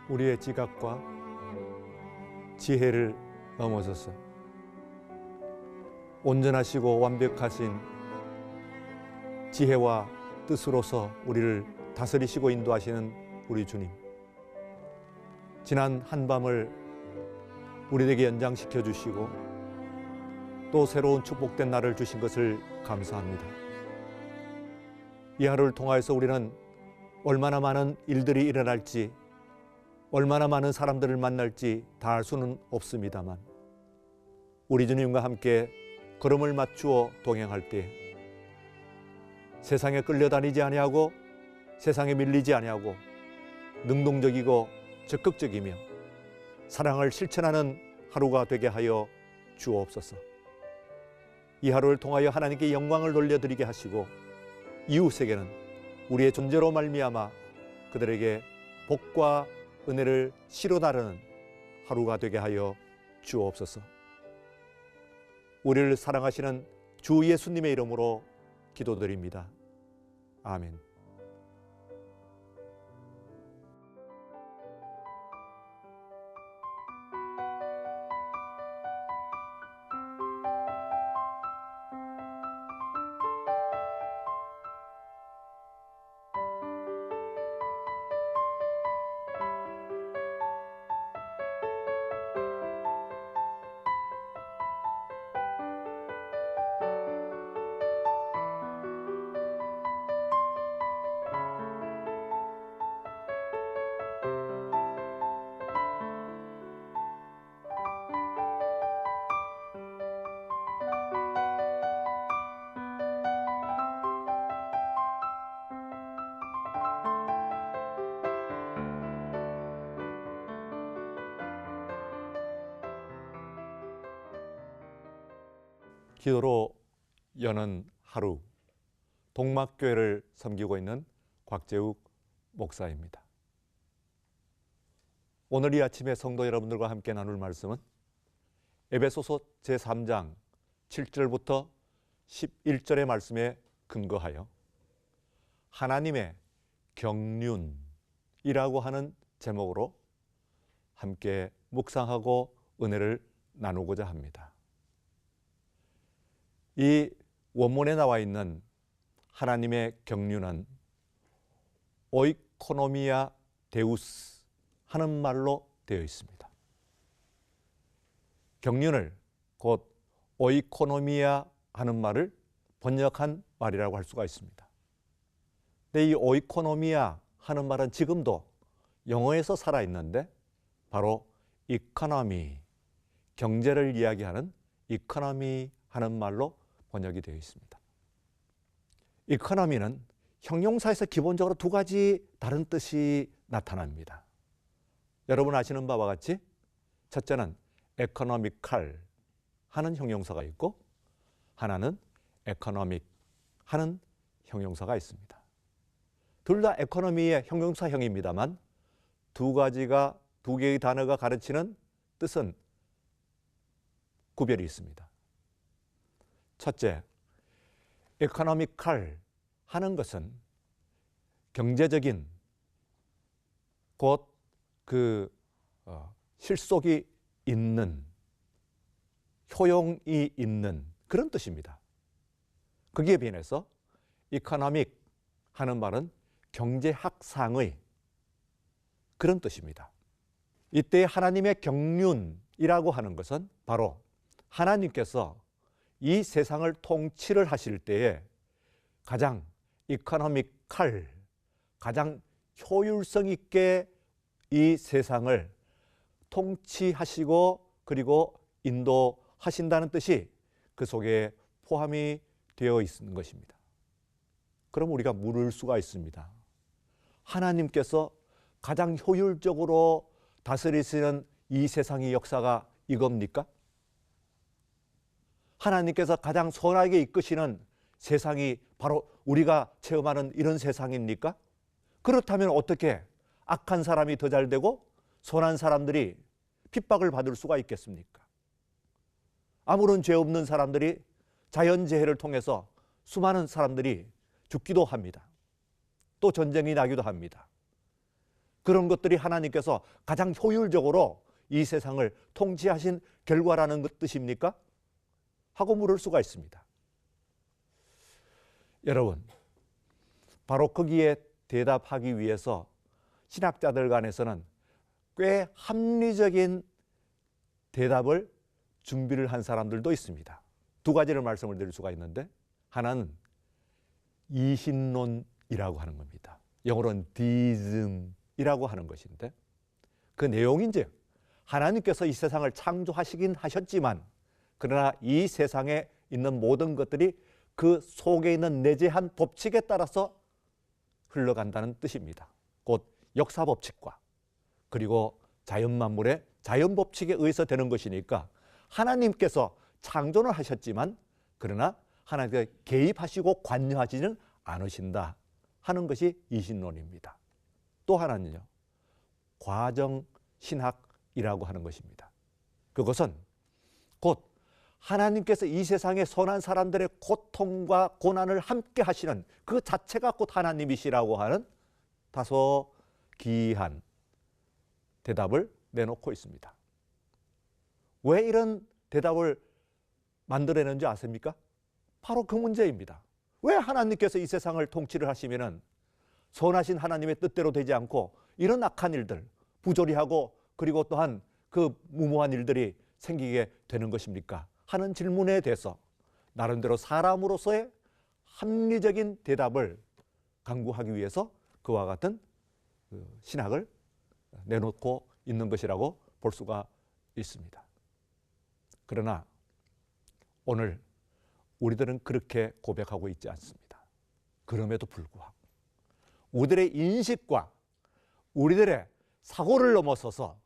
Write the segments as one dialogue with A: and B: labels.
A: 우리의 지각과 지혜를 넘어서서 온전하시고 완벽하신 지혜와 뜻으로서 우리를 다스리시고 인도하시는 우리 주님, 지난 한밤을 우리에게 연장시켜 주시고 또 새로운 축복된 날을 주신 것을 감사합니다. 이 하루를 통하여서 우리는 얼마나 많은 일들이 일어날지, 얼마나 많은 사람들을 만날지 다 알 수는 없습니다만, 우리 주님과 함께 걸음을 맞추어 동행할 때 세상에 끌려다니지 아니하고 세상에 밀리지 아니하고 능동적이고 적극적이며 사랑을 실천하는 하루가 되게 하여 주옵소서. 이 하루를 통하여 하나님께 영광을 돌려드리게 하시고 이웃에게는 우리의 존재로 말미암아 그들에게 복과 은혜를 실어 나르는 하루가 되게 하여 주옵소서. 우리를 사랑하시는 주 예수님의 이름으로 기도드립니다. 아멘. 기도로 여는 하루, 동막교회를 섬기고 있는 곽재욱 목사입니다. 오늘 이 아침에 성도 여러분들과 함께 나눌 말씀은 에베소서 제3장 7절부터 11절의 말씀에 근거하여 하나님의 경륜이라고 하는 제목으로 함께 묵상하고 은혜를 나누고자 합니다. 이 원문에 나와 있는 하나님의 경륜은 오이코노미아 데우스 하는 말로 되어 있습니다. 경륜을 곧 오이코노미아 하는 말을 번역한 말이라고 할 수가 있습니다. 근데 이 오이코노미아 하는 말은 지금도 영어에서 살아있는데 바로 이코노미, 경제를 이야기하는 이코노미 하는 말로 번역이 되어 있습니다. 이코노미는 형용사에서 기본적으로 두 가지 다른 뜻이 나타납니다. 여러분 아시는 바와 같이 첫째는 에코노미칼 하는 형용사가 있고 하나는 에코노믹 하는 형용사가 있습니다. 둘 다 에코노미의 형용사형입니다만 두 개의 단어가 가르치는 뜻은 구별이 있습니다. 첫째, 에코노미칼 하는 것은 경제적인 곧 실속이 있는, 효용이 있는 그런 뜻입니다. 거기에 비해서 이코노믹 하는 말은 경제학상의 그런 뜻입니다. 이때 하나님의 경륜이라고 하는 것은 바로 하나님께서 이 세상을 통치를 하실 때에 가장 이코노미칼, 가장 효율성 있게 이 세상을 통치하시고 그리고 인도하신다는 뜻이 그 속에 포함이 되어 있는 것입니다. 그럼 우리가 물을 수가 있습니다. 하나님께서 가장 효율적으로 다스리시는 이 세상의 역사가 이겁니까? 하나님께서 가장 선하게 이끄시는 세상이 바로 우리가 체험하는 이런 세상입니까? 그렇다면 어떻게 악한 사람이 더 잘 되고 선한 사람들이 핍박을 받을 수가 있겠습니까? 아무런 죄 없는 사람들이 자연재해를 통해서 수많은 사람들이 죽기도 합니다. 또 전쟁이 나기도 합니다. 그런 것들이 하나님께서 가장 효율적으로 이 세상을 통치하신 결과라는 뜻입니까? 하고 물을 수가 있습니다. 여러분, 바로 거기에 대답하기 위해서 신학자들 간에서는 꽤 합리적인 대답을 준비를 한 사람들도 있습니다. 두 가지를 말씀을 드릴 수가 있는데, 하나는 이신론이라고 하는 겁니다. 영어로는 deism이라고 하는 것인데, 그 내용인지 하나님께서 이 세상을 창조하시긴 하셨지만, 그러나 이 세상에 있는 모든 것들이 그 속에 있는 내재한 법칙에 따라서 흘러간다는 뜻입니다. 곧 역사 법칙과 그리고 자연 만물의 자연 법칙에 의해서 되는 것이니까 하나님께서 창조는 하셨지만 그러나 하나님께서 개입하시고 관여하지는 않으신다 하는 것이 이신론입니다. 또 하나는요, 과정신학이라고 하는 것입니다. 그것은 곧 하나님께서 이 세상의 선한 사람들의 고통과 고난을 함께 하시는 그 자체가 곧 하나님이시라고 하는 다소 기이한 대답을 내놓고 있습니다. 왜 이런 대답을 만들어내는지 아십니까? 바로 그 문제입니다. 왜 하나님께서 이 세상을 통치를 하시면은 선하신 하나님의 뜻대로 되지 않고 이런 악한 일들, 부조리하고 그리고 또한 그 무모한 일들이 생기게 되는 것입니까? 하는 질문에 대해서 나름대로 사람으로서의 합리적인 대답을 강구하기 위해서 그와 같은 신학을 내놓고 있는 것이라고 볼 수가 있습니다. 그러나 오늘 우리들은 그렇게 고백하고 있지 않습니다. 그럼에도 불구하고 우리들의 인식과 우리들의 사고를 넘어서서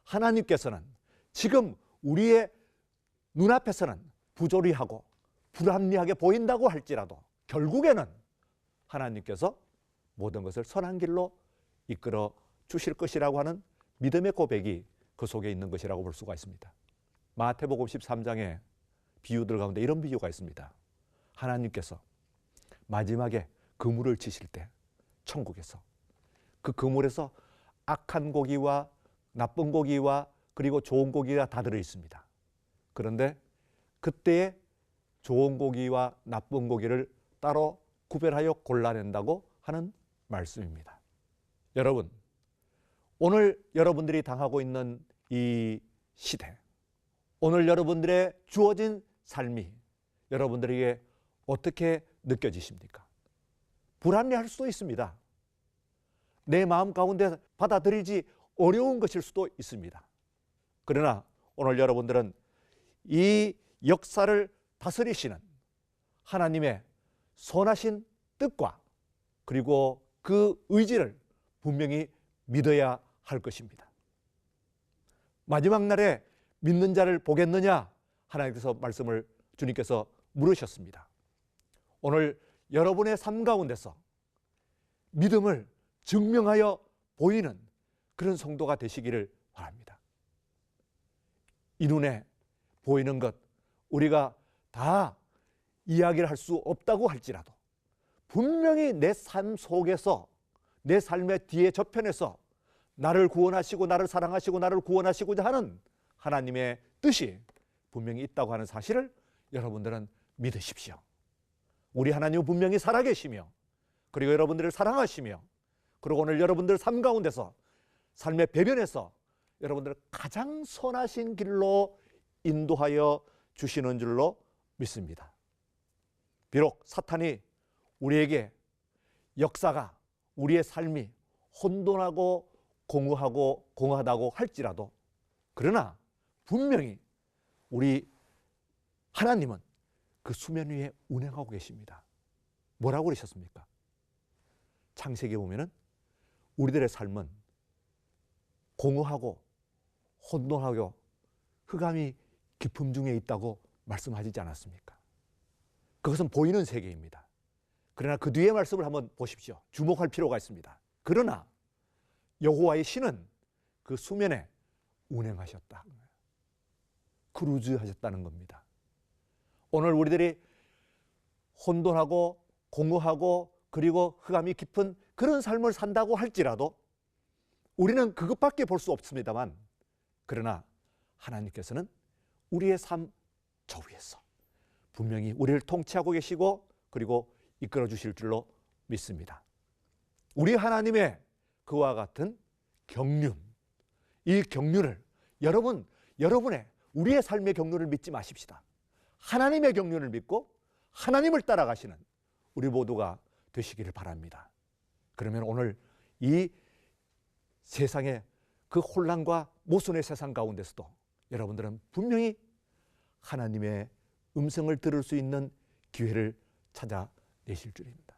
A: 하나님께서는 지금 우리의 눈앞에서는 부조리하고 불합리하게 보인다고 할지라도 결국에는 하나님께서 모든 것을 선한 길로 이끌어 주실 것이라고 하는 믿음의 고백이 그 속에 있는 것이라고 볼 수가 있습니다. 마태복음 13장에 비유들 가운데 이런 비유가 있습니다. 하나님께서 마지막에 그물을 치실 때 천국에서 그 그물에서 악한 고기와 나쁜 고기와 그리고 좋은 고기가 다 들어 있습니다. 그런데 그때에 좋은 고기와 나쁜 고기를 따로 구별하여 골라낸다고 하는 말씀입니다. 여러분, 오늘 여러분들이 당하고 있는 이 시대, 오늘 여러분들의 주어진 삶이 여러분들에게 어떻게 느껴지십니까? 불합리할 수도 있습니다. 내 마음 가운데 받아들이지 어려운 것일 수도 있습니다. 그러나 오늘 여러분들은 이 역사를 다스리시는 하나님의 선하신 뜻과 그리고 그 의지를 분명히 믿어야 할 것입니다. 마지막 날에 믿는 자를 보겠느냐? 하나님께서 말씀을 주님께서 물으셨습니다. 오늘 여러분의 삶 가운데서 믿음을 증명하여 보이는 그런 성도가 되시기를 바랍니다. 이 눈에 보이는 것 우리가 다 이야기를 할 수 없다고 할지라도 분명히 내 삶 속에서 내 삶의 뒤에 저편에서 나를 구원하시고 나를 사랑하시고 나를 구원하시고자 하는 하나님의 뜻이 분명히 있다고 하는 사실을 여러분들은 믿으십시오. 우리 하나님은 분명히 살아계시며 그리고 여러분들을 사랑하시며 그리고 오늘 여러분들 삶 가운데서 삶의 배변에서 여러분들을 가장 선하신 길로 인도하여 주시는 줄로 믿습니다. 비록 사탄이 우리에게 역사가 우리의 삶이 혼돈하고 공허하다고 할지라도 그러나 분명히 우리 하나님은 그 수면 위에 운행하고 계십니다. 뭐라고 그러셨습니까? 창세기에 보면은 우리들의 삶은 공허하고 혼돈하고 흑암이 깊음 중에 있다고 말씀하시지 않았습니까? 그것은 보이는 세계입니다. 그러나 그 뒤에 말씀을 한번 보십시오. 주목할 필요가 있습니다. 그러나 여호와의 신은 그 수면에 운행하셨다. 크루즈하셨다는 겁니다. 오늘 우리들이 혼돈하고 공허하고 그리고 흑암이 깊은 그런 삶을 산다고 할지라도 우리는 그것밖에 볼 수 없습니다만, 그러나 하나님께서는 우리의 삶 저 위에서 분명히 우리를 통치하고 계시고 그리고 이끌어 주실 줄로 믿습니다. 우리 하나님의 그와 같은 경륜, 이 경륜을 여러분의 우리의 삶의 경륜을 믿지 마십시다. 하나님의 경륜을 믿고 하나님을 따라가시는 우리 모두가 되시기를 바랍니다. 그러면 오늘 이 세상의 그 혼란과 모순의 세상 가운데서도 여러분들은 분명히 하나님의 음성을 들을 수 있는 기회를 찾아내실 줄입니다.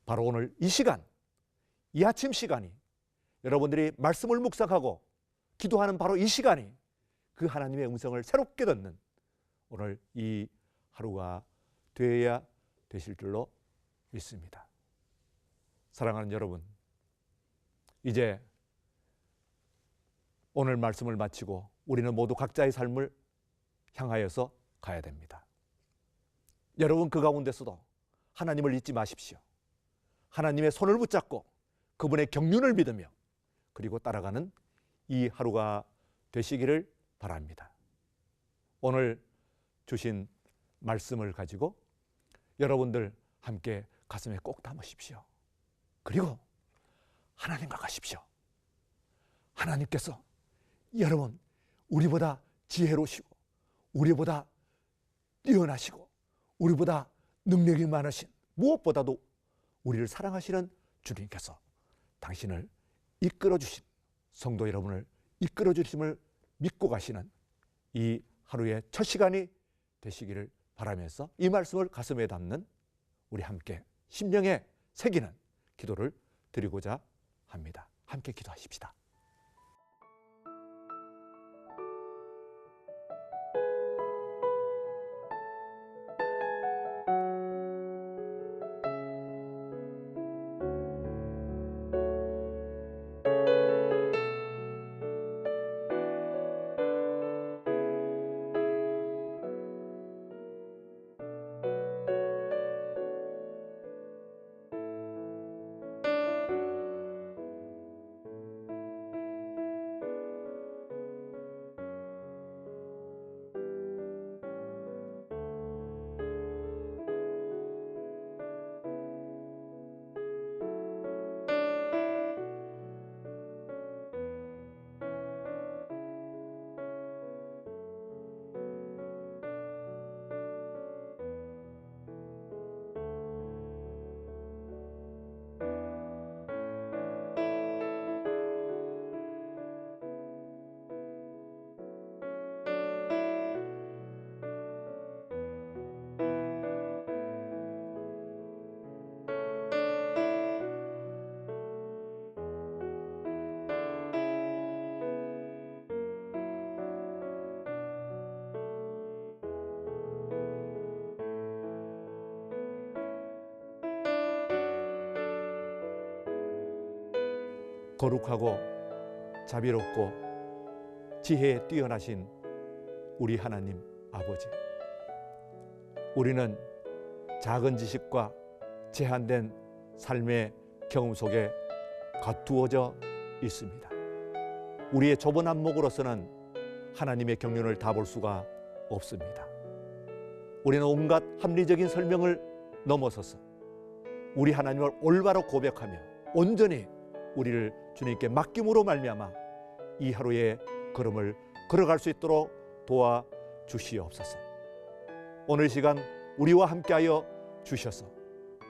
A: 바로 오늘 이 시간, 이 아침 시간이 여러분들이 말씀을 묵상하고 기도하는 바로 이 시간이 그 하나님의 음성을 새롭게 듣는 오늘 이 하루가 되어야 되실 줄로 믿습니다. 사랑하는 여러분, 이제 오늘 말씀을 마치고 우리는 모두 각자의 삶을 향하여서 가야 됩니다. 여러분 그 가운데서도 하나님을 잊지 마십시오. 하나님의 손을 붙잡고 그분의 경륜을 믿으며 그리고 따라가는 이 하루가 되시기를 바랍니다. 오늘 주신 말씀을 가지고 여러분들 함께 가슴에 꼭 담으십시오. 그리고 하나님과 가십시오. 하나님께서 여러분 우리보다 지혜로우시고 우리보다 뛰어나시고 우리보다 능력이 많으신, 무엇보다도 우리를 사랑하시는 주님께서 당신을 이끌어 주신, 성도 여러분을 이끌어 주심을 믿고 가시는 이 하루의 첫 시간이 되시기를 바라면서 이 말씀을 가슴에 담는 우리 함께 심령에 새기는 기도를 드리고자 합니다. 함께 기도하십시다. 거룩하고 자비롭고 지혜에 뛰어나신 우리 하나님 아버지, 우리는 작은 지식과 제한된 삶의 경험 속에 가두어져 있습니다. 우리의 좁은 안목으로서는 하나님의 경륜을 다 볼 수가 없습니다. 우리는 온갖 합리적인 설명을 넘어서서 우리 하나님을 올바로 고백하며 온전히 우리를 주님께 맡김으로 말미암아 이 하루의 걸음을 걸어갈 수 있도록 도와주시옵소서. 오늘 시간 우리와 함께하여 주셔서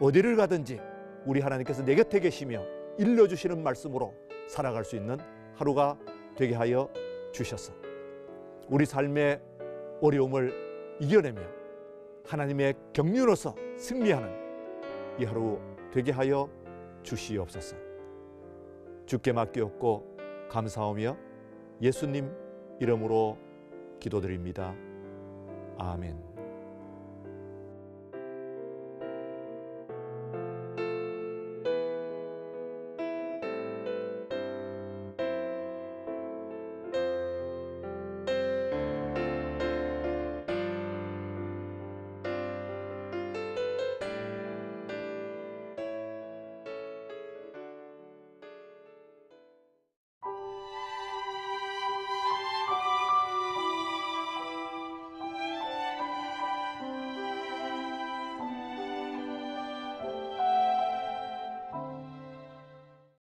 A: 어디를 가든지 우리 하나님께서 내 곁에 계시며 일러주시는 말씀으로 살아갈 수 있는 하루가 되게 하여 주셔서 우리 삶의 어려움을 이겨내며 하나님의 경륜으로서 승리하는 이 하루 되게 하여 주시옵소서. 주께 맡기옵고 감사하며 예수님 이름으로 기도드립니다. 아멘.